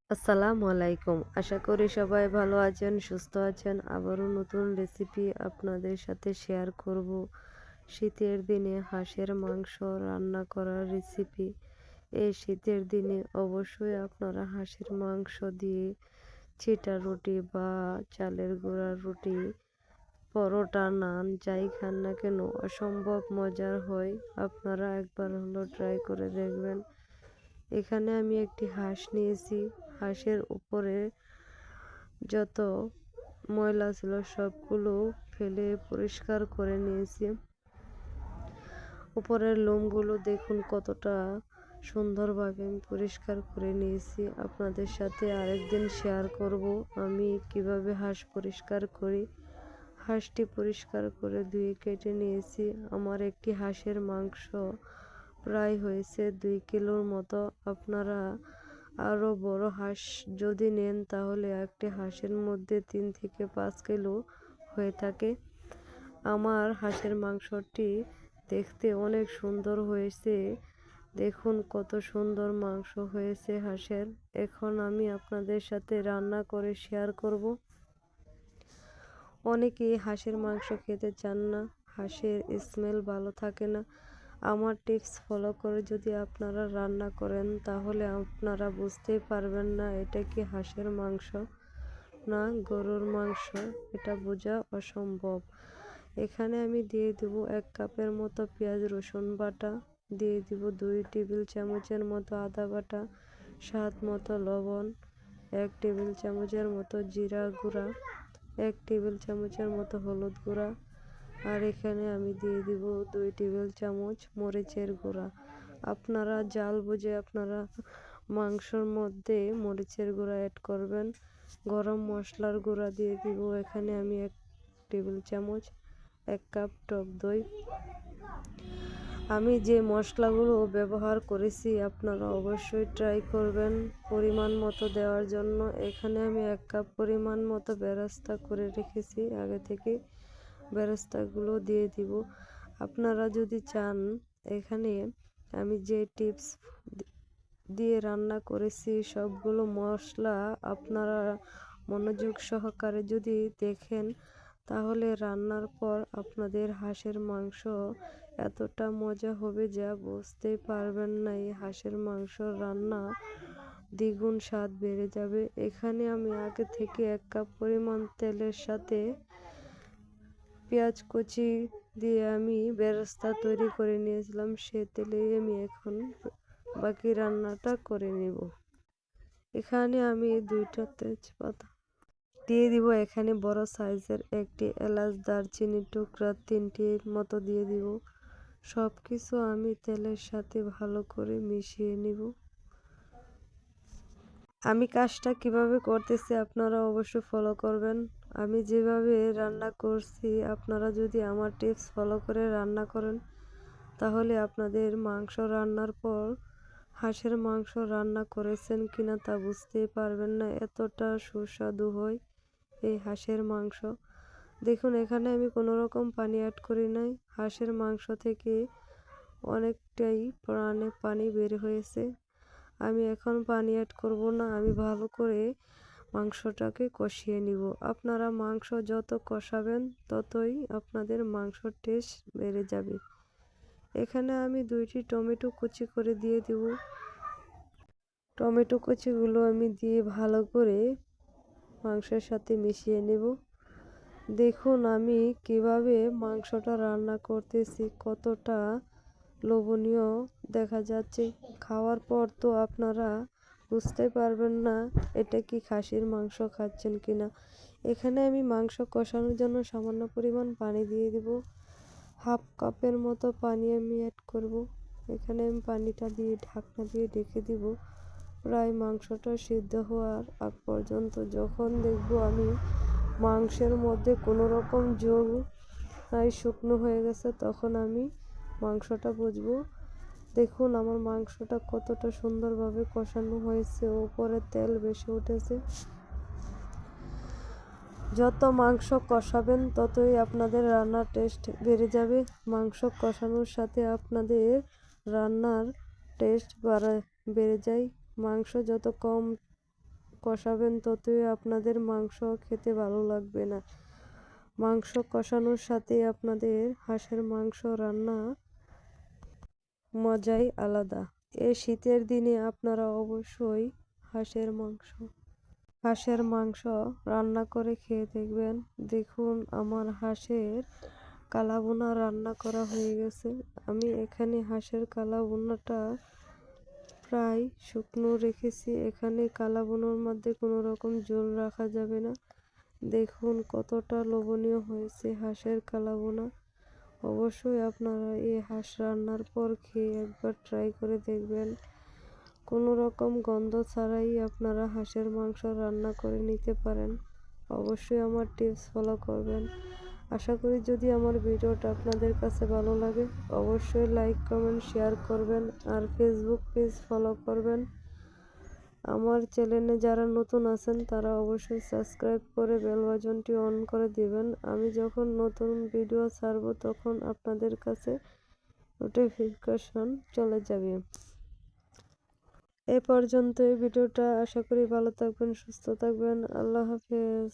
আসসালামু আলাইকুম। আশা করি সবাই ভালো আছেন, সুস্থ আছেন। আবারও নতুন রেসিপি আপনাদের সাথে শেয়ার করব। শীতের দিনে হাঁসের মাংস রান্না করার রেসিপি। এই শীতের দিনে অবশ্যই আপনারা হাঁসের মাংস দিয়ে ছিটা রুটি বা চালের গুঁড়ার রুটি, পরোটা, নান যাই খান না কেন অসম্ভব মজার হয়। আপনারা একবার হলো ট্রাই করে দেখবেন। এখানে আমি একটি হাঁস নিয়েছি। হাঁসের উপরে যত ময়লা ছিল সবগুলো ফেলে পরিষ্কার করে নিয়েছি। উপরের লোমগুলো দেখুন কতটা সুন্দরভাবে আমি পরিষ্কার করে নিয়েছি। আপনাদের সাথে আরেকদিন শেয়ার করব আমি কিভাবে হাঁস পরিষ্কার করি। হাঁসটি পরিষ্কার করে ধুয়ে কেটে নিয়েছি। আমার একটি হাঁসের মাংস প্রায় হয়েছে 2 কিলোর মতো। আপনারা আরও বড় হাঁস যদি নেন তাহলে একটি হাঁসের মধ্যে 3 থেকে 5 কিলো হয়ে থাকে। আমার হাঁসের মাংসটি দেখতে অনেক সুন্দর হয়েছে। দেখুন কত সুন্দর মাংস হয়েছে হাঁসের। এখন আমি আপনাদের সাথে রান্না করে শেয়ার করব। অনেকেই হাঁসের মাংস খেতে চান না, হাঁসের স্মেল ভালো থাকে না। আমার টিপস ফলো করে যদি আপনারা রান্না করেন তাহলে আপনারা বুঝতেই পারবেন না এটা কি হাঁসের মাংস না গরুর মাংস, এটা বোঝা অসম্ভব। এখানে আমি দিয়ে দেব 1 কাপের মতো পেঁয়াজ রসুন বাটা, দিয়ে দিব 2 টেবিল চামচের মতো আদা বাটা, স্বাদ মতো লবণ, 1 টেবিল চামচের মতো জিরা গুঁড়া, 1 টেবিল চামচের মতো হলুদ গুঁড়া, আর এখানে আমি দিয়ে দিব 2 টেবিল চামচ মরিচের গুঁড়া। আপনারা জাল বুঝে আপনারা মাংসর মধ্যে মরিচের গুঁড়া অ্যাড করবেন। গরম মশলার গুঁড়া দিয়ে দিব এখানে আমি 1 টেবিল চামচ, 1 কাপ টক দই। আমি যে মশলাগুলো ব্যবহার করেছি আপনারা অবশ্যই ট্রাই করবেন পরিমাণ মতো দেওয়ার জন্য। এখানে আমি 1 কাপ পরিমাণ মতো বেরেস্তা করে রেখেছি আগে থেকে, বেরেস্তাগুলো দিয়ে দিব। আপনারা যদি চান এখানে আমি যে টিপস দিয়ে রান্না করেছি সবগুলো মশলা আপনারা মনোযোগ সহকারে যদি দেখেন তাহলে রান্নার পর আপনাদের হাঁসের মাংস এতটা মজা হবে যা বুঝতেই পারবেন না। এই হাঁসের মাংস রান্না দ্বিগুণ স্বাদ বেড়ে যাবে। এখানে আমি আগে থেকে 1 কাপ পরিমাণ তেলের সাথে পেঁয়াজ কুচি দিয়ে আমি বেরেস্তা তৈরি করে নিয়েছিলাম। সে তেলেই আমি এখন বাকি রান্নাটা করে নেব। এখানে আমি 2টা তেজপাতা দিয়ে দিব। এখানে বড় সাইজের একটি এলাচ, দারচিনি টুকরা 3টির মতো দিয়ে দিব। সব কিছু আমি তেলের সাথে ভালো করে মিশিয়ে নিব। আমি কাজটা কিভাবে করতেছি আপনারা অবশ্যই ফলো করবেন। আমি যেভাবে রান্না করছি আপনারা যদি আমার টিপস ফলো করে রান্না করেন তাহলে আপনাদের মাংস রান্নার পর হাঁসের মাংস রান্না করেছেন কিনা তা বুঝতেই পারবেন না, এতটা সুস্বাদু হয় এই হাঁসের মাংস। দেখুন এখানে আমি কোনো রকম পানি অ্যাড করি নাই। হাঁসের মাংস থেকে অনেকটাই পানি বের হয়েছে। আমি এখন পানি অ্যাড করব না, আমি ভালো করে মাংসটাকে কষিয়ে নিব। আপনারা মাংস যত কষাবেন ততই আপনাদের মাংসর টেস্ট বেড়ে যাবে। এখানে আমি 2টি টমেটো কুচি করে দিয়ে দেব। টমেটো কুচিগুলো আমি দিয়ে ভালো করে মাংসের সাথে মিশিয়ে নেব। দেখুন আমি কিভাবে মাংসটা রান্না করতেছি, কতটা লোভনীয় দেখা যাচ্ছে। খাওয়ার পর তো আপনারা বুঝতে পারবেন না এটা কি খাসির মাংস খাচ্ছেন কিনা। এখানে আমি মাংস কষানোর জন্য সামান্য পরিমাণ পানি দিয়ে দিব। 1/2 কাপের মতো পানি আমি অ্যাড করব। এখানে আমি পানিটা দিয়ে ঢাকনা দিয়ে ঢেকে দিব প্রায় মাংসটা সিদ্ধ হওয়ার আগ পর্যন্ত। যখন দেখব আমি মাংসের মধ্যে কোনো রকম ঝোল নাই, শুকনো হয়ে গেছে, তখন আমি মাংসটা বুঝবো। দেখুন আমার মাংসটা কতটা সুন্দরভাবে কষানো হয়েছে, উপরে তেল বেশি উঠেছে। যত মাংস কষাবেন ততই আপনাদের রান্নার টেস্ট বেড়ে যাবে। মাংস কষানোর সাথে আপনাদের রান্নার টেস্ট বেড়ে যায়। মাংস যত কম কষাবেন ততই আপনাদের মাংস খেতে ভালো লাগবে না। মাংস কষানোর সাথে আপনাদের হাঁসের মাংস রান্না মজাই আলাদা। এই শীতের দিনে আপনারা অবশ্যই হাঁসের মাংস রান্না করে খেয়ে দেখবেন। দেখুন আমার হাঁসের কালাভুনা রান্না করা হয়ে গেছে। আমি এখানে হাঁসের কালাভুনাটা প্রায় শুকনো রেখেছি। এখানে কালাভুনার মধ্যে কোনো রকম ঝোল রাখা যাবে না। দেখুন কতটা লোভনীয় হয়েছে হাঁসের কালাভুনা। অবশ্যই আপনারা এই হাঁস রান্নার পর খেয়ে একবার ট্রাই করে দেখবেন। কোনো রকম গন্ধ ছাড়াই আপনারা হাঁসের মাংস রান্না করে নিতে পারেন। অবশ্যই আমার টিপস ফলো করবেন। আশা করি যদি আমার ভিডিওটা আপনাদের কাছে ভালো লাগে অবশ্যই লাইক কমেন্ট শেয়ার করবেন আর ফেসবুক পেজ ফলো করবেন। আমার চ্যানেলে যারা নতুন আছেন তারা অবশ্যই সাবস্ক্রাইব করে বেল বাটনটি অন করে দিবেন। আমি যখন নতুন ভিডিও ছাড়ব তখন আপনাদের কাছে নোটিফিকেশন চলে যাবে। এ পর্যন্ত এই ভিডিওটা। আশা করি ভালো থাকবেন, সুস্থ থাকবেন। আল্লাহ হাফেজ।